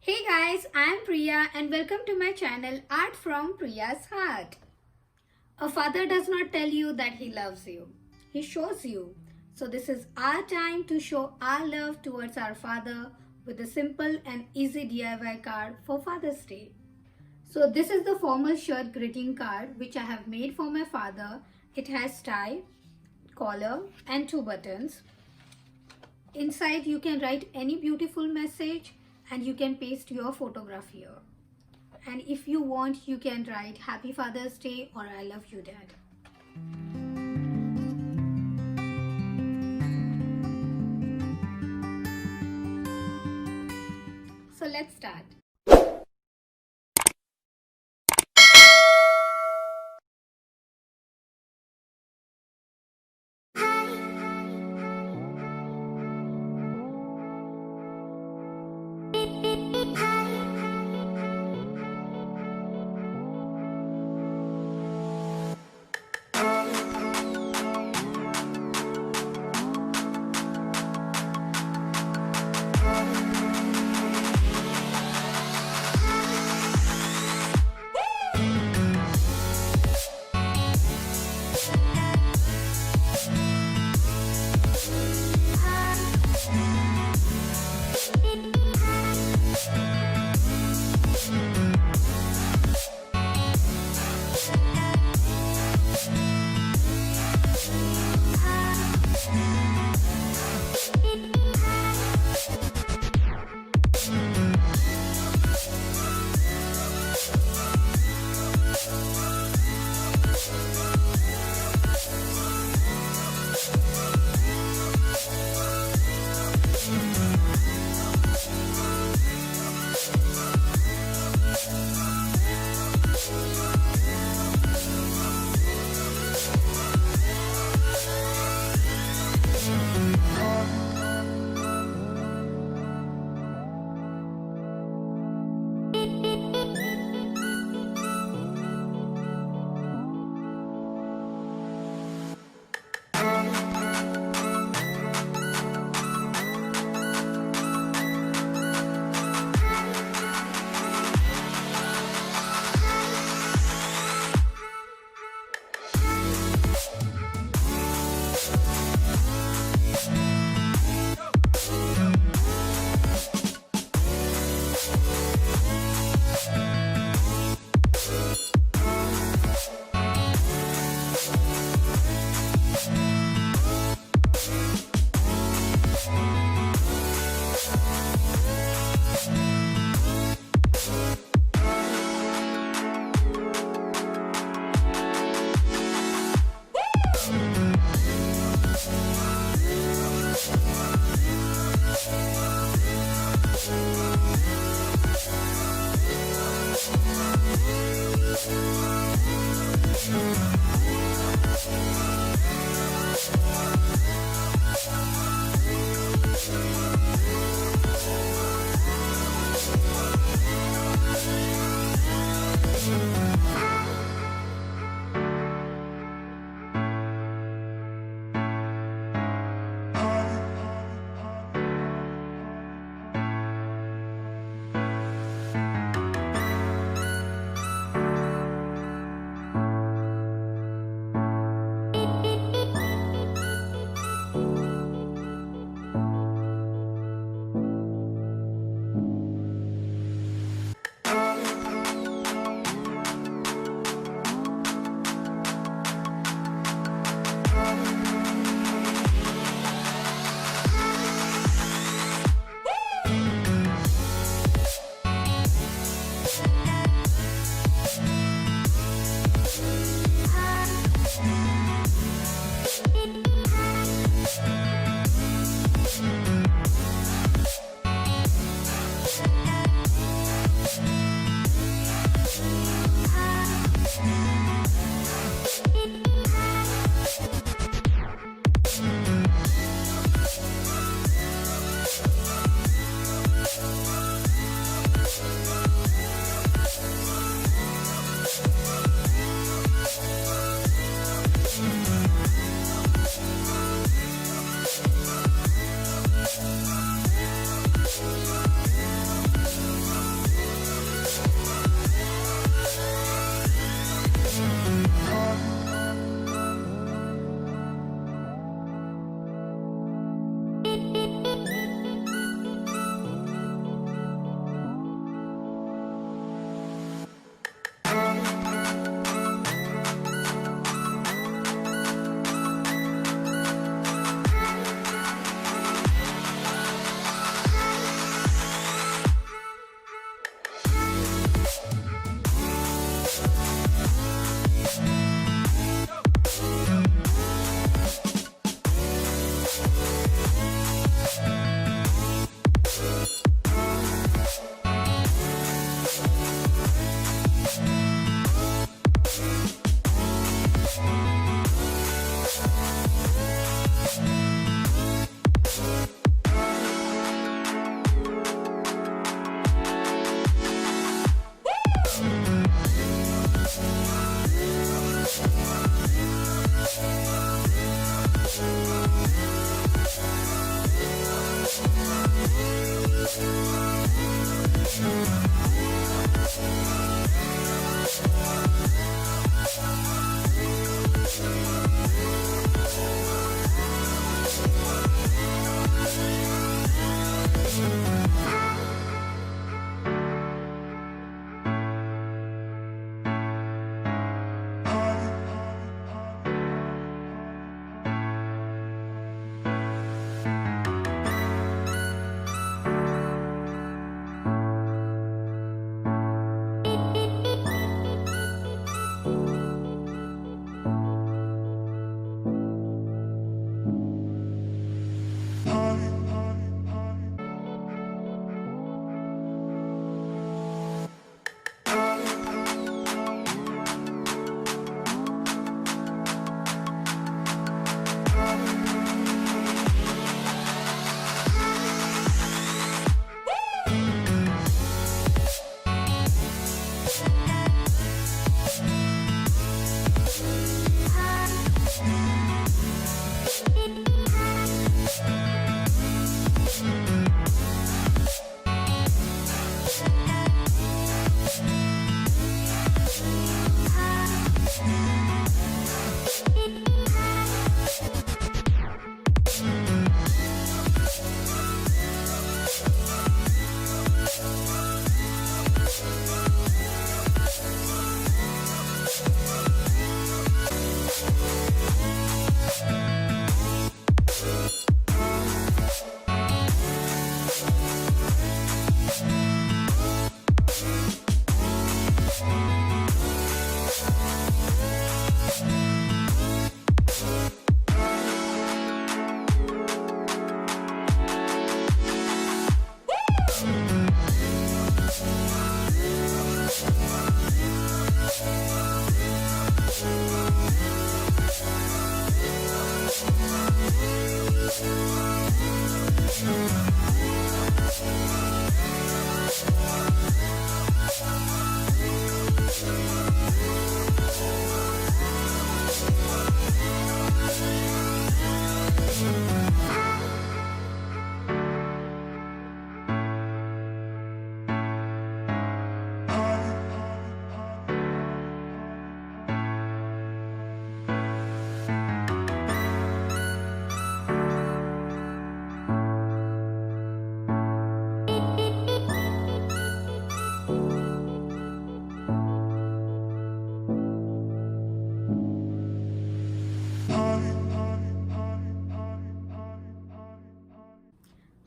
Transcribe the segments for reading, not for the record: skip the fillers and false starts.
Hey guys, I am Priya and welcome to my channel Art from Priya's Heart. A father does not tell you that he loves you. He shows you. So this is our time to show our love towards our father with a simple and easy DIY card for Father's Day. So this is the formal shirt greeting card which I have made for my father. It has tie, collar and 2 buttons. Inside you can write any beautiful message and you can paste your photograph here. And if you want, you can write Happy Father's Day or I love you, Dad. So let's start.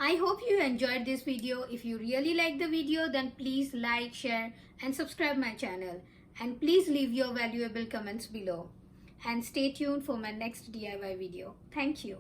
I hope you enjoyed this video. If you really like the video, then please like, share and subscribe my channel. And please leave your valuable comments below. And stay tuned for my next DIY video. Thank you.